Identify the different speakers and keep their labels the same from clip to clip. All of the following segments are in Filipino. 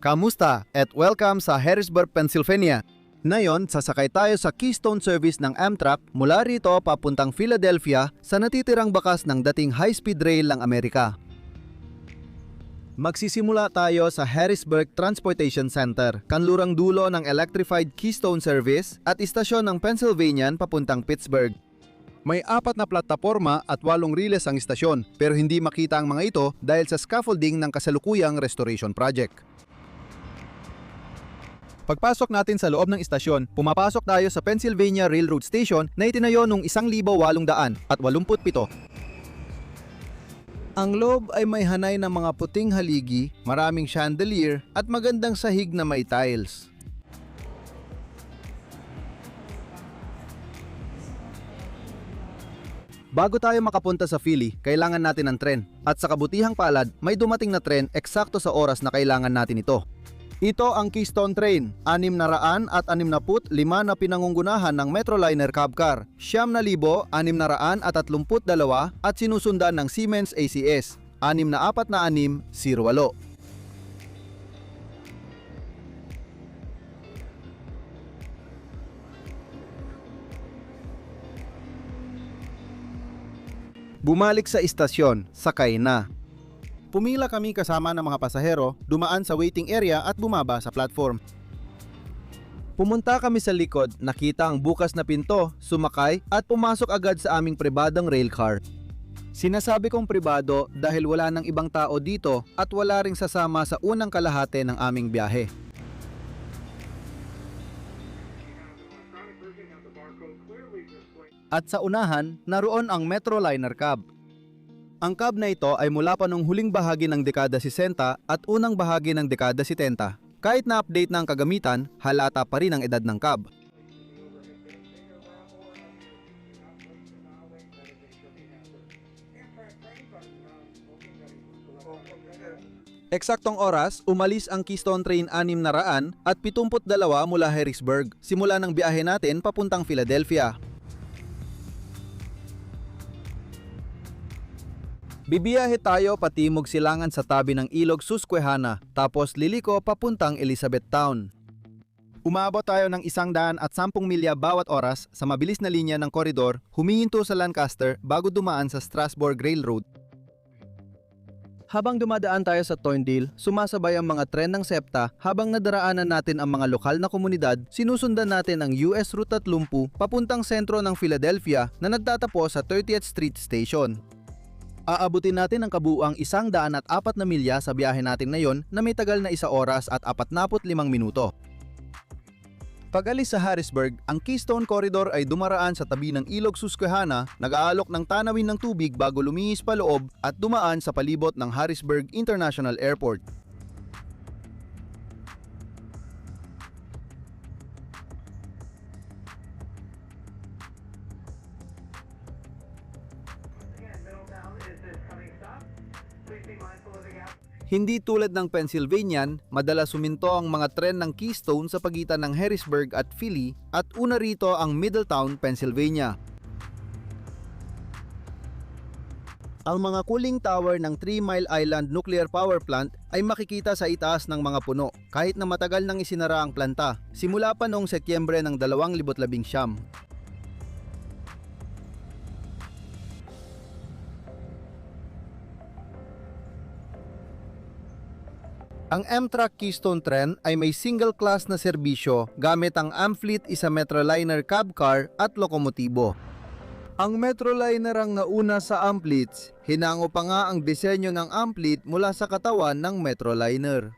Speaker 1: Kamusta at welcome sa Harrisburg, Pennsylvania. Ngayon, sasakay tayo sa Keystone Service ng Amtrak mula rito papuntang Philadelphia sa natitirang bakas ng dating high-speed rail ng Amerika. Magsisimula tayo sa Harrisburg Transportation Center, kanlurang dulo ng electrified Keystone Service at istasyon ng Pennsylvanian papuntang Pittsburgh. May 4 na plataporma at 8 riles ang istasyon, pero hindi makita ang mga ito dahil sa scaffolding ng kasalukuyang restoration project. Pagpasok natin sa loob ng istasyon, pumapasok tayo sa Pennsylvania Railroad Station na itinayo noong 1887. Ang loob ay may hanay ng mga puting haligi, maraming chandelier at magandang sahig na may tiles. Bago tayo makapunta sa Philly, kailangan natin ng tren. At sa kabutihang palad, may dumating na tren eksakto sa oras na kailangan natin ito. Ito ang Keystone Train, 600 at 65 na pinangungunahan ng Metroliner Cab Car, 9,632 at sinusundan ng Siemens ACS, 64608. Bumalik sa istasyon, sakay na. Pumila kami kasama ng mga pasahero, dumaan sa waiting area at bumaba sa platform. Pumunta kami sa likod, nakita ang bukas na pinto, sumakay at pumasok agad sa aming pribadong railcar. Sinasabi kong pribado dahil wala nang ibang tao dito at wala ring sasama sa unang kalahati ng aming biyahe. At sa unahan, naroon ang Metroliner Cab. Ang cab na ito ay mula pa nung huling bahagi ng dekada 60 at unang bahagi ng dekada 70. Kahit na-update na ang kagamitan, halata pa rin ang edad ng cab. Eksaktong oras, umalis ang Keystone Train 600 at 72 mula Harrisburg, simula ng biyahe natin papuntang Philadelphia. Bibiyahe tayo patimog silangan sa tabi ng ilog Susquehanna, tapos liliko papuntang Elizabethtown. Umabot tayo ng 110 milya bawat oras sa mabilis na linya ng koridor, humihinto sa Lancaster bago dumaan sa Strasburg Railroad. Habang dumadaan tayo sa Thorndale, sumasabay ang mga tren ng SEPTA habang nadaraanan natin ang mga lokal na komunidad, sinusundan natin ang US Route 30 papuntang sentro ng Philadelphia na nagtatapos sa 30th Street Station. Aabutin natin ang kabuuang 104 na milya sa biyahe natin ngayon na may tagal na 1 oras at 45 minuto. Pag-alis sa Harrisburg, ang Keystone Corridor ay dumaraan sa tabi ng ilog Susquehanna, nag-aalok ng tanawin ng tubig bago lumihis pa loob at dumaan sa palibot ng Harrisburg International Airport. Hindi tulad ng Pennsylvanian, madalas suminto ang mga tren ng Keystone sa pagitan ng Harrisburg at Philly at una rito ang Middletown, Pennsylvania. Ang mga cooling tower ng 3 Mile Island Nuclear Power Plant ay makikita sa itaas ng mga puno kahit na matagal nang isinara ang planta, simula pa noong Setyembre ng 2019. Ang Amtrak Keystone Tren ay may single-class na serbisyo gamit ang Amfleet isa Metroliner Cab Car at lokomotibo. Ang Metroliner ang nauna sa Amfleets, hinango pa nga ang disenyo ng Amfleet mula sa katawan ng Metroliner.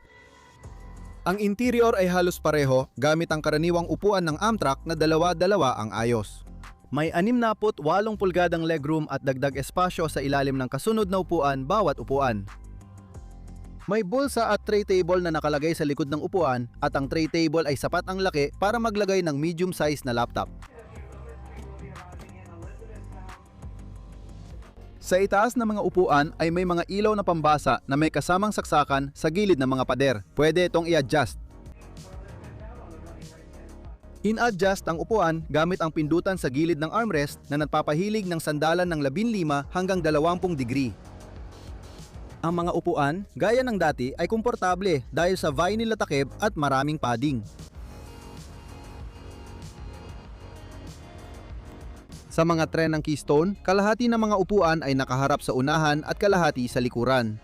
Speaker 1: Ang interior ay halos pareho gamit ang karaniwang upuan ng Amtrak na dalawa-dalawa ang ayos. May 68 pulgadang legroom at dagdag espasyo sa ilalim ng kasunod na upuan bawat upuan. May bulsa at tray table na nakalagay sa likod ng upuan at ang tray table ay sapat ang laki para maglagay ng medium size na laptop. Sa itaas ng mga upuan ay may mga ilaw na pambasa na may kasamang saksakan sa gilid ng mga pader. Pwede itong i-adjust. In-adjust ang upuan gamit ang pindutan sa gilid ng armrest na nagpapahilig ng sandalan ng 15 hanggang 20 degree. Ang mga upuan, gaya ng dati, ay komportable dahil sa vinyl na takip at maraming padding. Sa mga tren ng Keystone, kalahati ng mga upuan ay nakaharap sa unahan at kalahati sa likuran.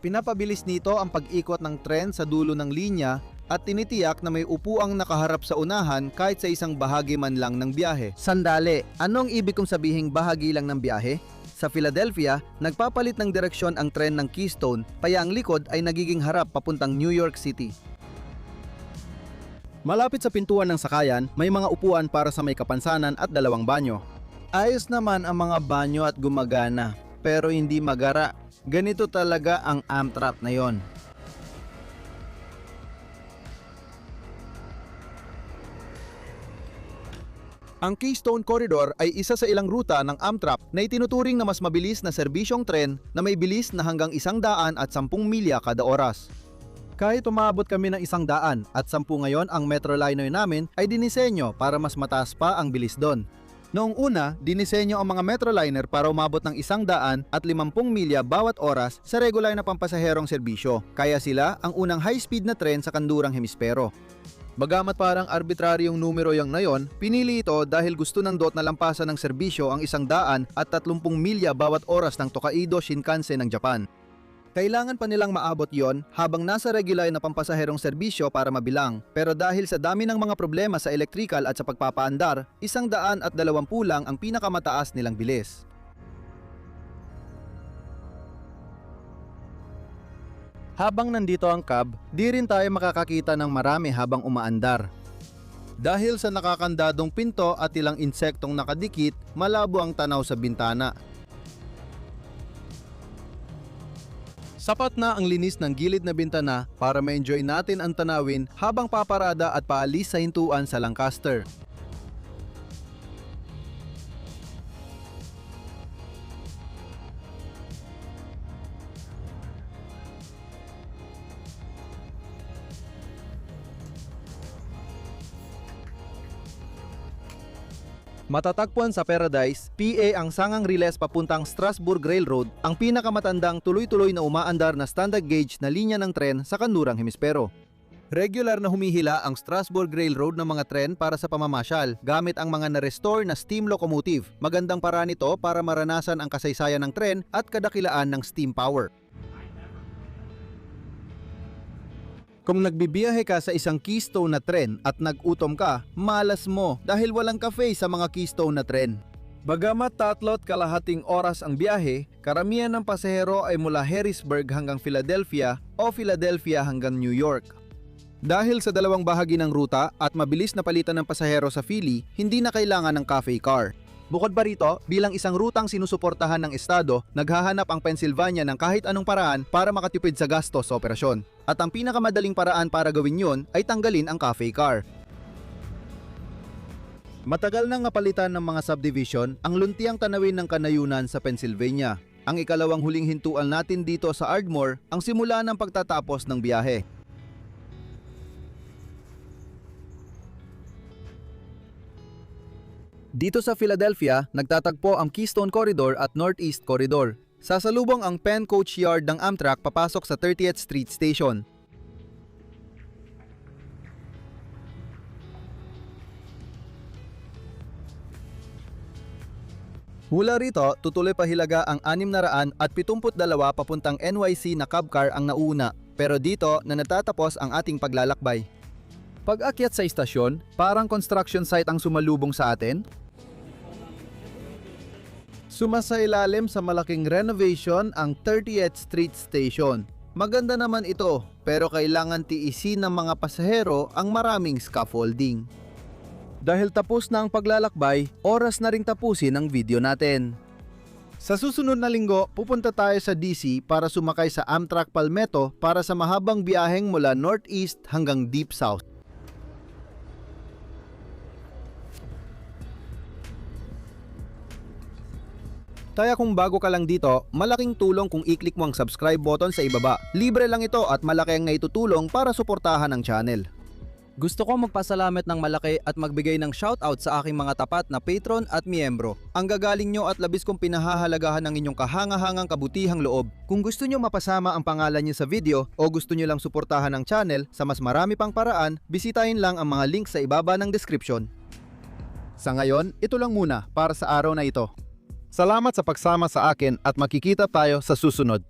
Speaker 1: Pinapabilis nito ang pag-ikot ng tren sa dulo ng linya at tinitiyak na may upuang nakaharap sa unahan kahit sa isang bahagi man lang ng biyahe. Sandali, anong ibig kong sabihing bahagi lang ng biyahe? Sa Philadelphia, nagpapalit ng direksyon ang tren ng Keystone, kaya ang likod ay nagiging harap papuntang New York City. Malapit sa pintuan ng sakayan, may mga upuan para sa may kapansanan at dalawang banyo. Ayos naman ang mga banyo at gumagana, pero hindi magara. Ganito talaga ang Amtrak na yon. Ang Keystone Corridor ay isa sa ilang ruta ng Amtrak na itinuturing na mas mabilis na serbisyong tren na may bilis na hanggang 110 milya kada oras. Kahit umabot kami ng 100 at 10 ngayon, ang Metroliner namin ay dinisenyo para mas mataas pa ang bilis doon. Noong una, dinisenyo ang mga Metroliner para umabot ng 150 milya bawat oras sa regular na pampasaherong serbisyo, kaya sila ang unang high-speed na tren sa kandurang hemispero. Bagamat parang arbitraryong numero yang na yon, pinili ito dahil gusto ng DOT na lampasan ng serbisyo ang 130 milya bawat oras ng Tokaido Shinkansen ng Japan. Kailangan pa nilang maabot yon habang nasa regular na pampasaherong serbisyo para mabilang, pero dahil sa dami ng mga problema sa electrical at sa pagpapaandar, 120 lang ang pinakamataas nilang bilis. Habang nandito ang cab, di rin tayo makakakita ng marami habang umaandar. Dahil sa nakakandadong pinto at ilang insektong nakadikit, malabo ang tanaw sa bintana. Sapat na ang linis ng gilid na bintana para ma-enjoy natin ang tanawin habang paparada at paalis sa hintuan sa Lancaster. Matatagpuan sa Paradise, PA ang sangang riles papuntang Strasburg Railroad, ang pinakamatandang tuloy-tuloy na umaandar na standard gauge na linya ng tren sa kanlurang hemispero. Regular na humihila ang Strasburg Railroad ng mga tren para sa pamamasyal gamit ang mga na-restore na steam locomotive. Magandang paraan ito para maranasan ang kasaysayan ng tren at kadakilaan ng steam power. Kung nagbibiyahe ka sa isang Keystone na tren at nag-utom ka, malas mo dahil walang cafe sa mga Keystone na tren. Bagamat 3.5 oras ang biyahe, karamihan ng pasahero ay mula Harrisburg hanggang Philadelphia o Philadelphia hanggang New York. Dahil sa dalawang bahagi ng ruta at mabilis na palitan ng pasahero sa Philly, hindi na kailangan ng cafe car. Bukod pa rito, bilang isang rutang sinusuportahan ng estado, naghahanap ang Pennsylvania ng kahit anong paraan para makatipid sa gastos sa operasyon. At ang pinakamadaling paraan para gawin yun ay tanggalin ang cafe car. Matagal nang napalitan ng mga subdivision ang luntiang tanawin ng kanayunan sa Pennsylvania. Ang ikalawang huling hintuan natin dito sa Ardmore ang simula ng pagtatapos ng biyahe. Dito sa Philadelphia, nagtatagpo ang Keystone Corridor at Northeast Corridor. Sasalubong ang Penn Coach Yard ng Amtrak papasok sa 30th Street Station. Mula rito, tutuloy pa Hilaga ang 672 papuntang NYC na cab car ang nauna, pero dito na natatapos ang ating paglalakbay. Pag-akyat sa istasyon, parang construction site ang sumalubong sa atin. Sumasailalim sa malaking renovation ang 30th Street Station. Maganda naman ito, pero kailangan tiisin ng mga pasahero ang maraming scaffolding. Dahil tapos na ang paglalakbay, oras na ring tapusin ang video natin. Sa susunod na linggo, pupunta tayo sa DC para sumakay sa Amtrak Palmetto para sa mahabang biyaheng mula Northeast hanggang Deep South. Kaya kung bago ka lang dito, malaking tulong kung i-click mo ang subscribe button sa ibaba. Libre lang ito at malaki ang naitutulong para suportahan ang channel. Gusto ko magpasalamat ng malaki at magbigay ng shoutout sa aking mga tapat na patron at miyembro. Ang gagaling nyo at labis kong pinahahalagahan ng inyong kahangahangang kabutihang loob. Kung gusto nyo mapasama ang pangalan nyo sa video o gusto nyo lang suportahan ang channel sa mas marami pang paraan, bisitahin lang ang mga links sa ibaba ng description. Sa ngayon, ito lang muna para sa araw na ito. Salamat sa pagsama sa akin at makikita tayo sa susunod.